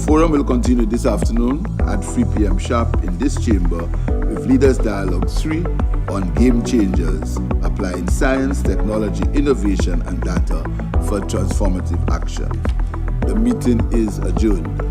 forum will continue this afternoon at 3 p.m. sharp in this chamber with Leaders Dialogue 3 on game changers, applying science, technology, innovation, and data for transformative action. The meeting is adjourned.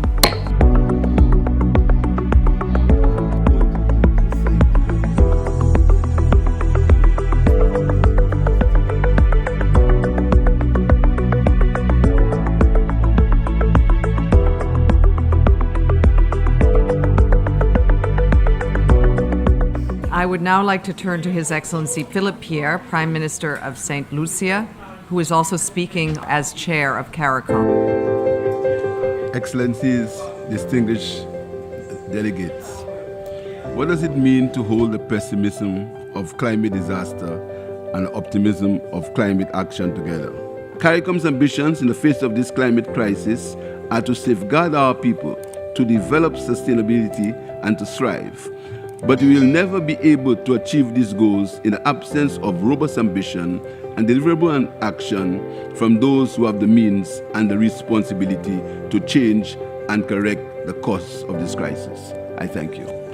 I would now like to turn to His Excellency Philippe Pierre, Prime Minister of St. Lucia, who is also speaking as Chair of CARICOM. Excellencies, distinguished delegates, what does it mean to hold the pessimism of climate disaster and optimism of climate action together? CARICOM's ambitions in the face of this climate crisis are to safeguard our people, to develop sustainability, and to thrive. But we will never be able to achieve these goals in the absence of robust ambition and deliverable action from those who have the means and the responsibility to change and correct the causes of this crisis. I thank you.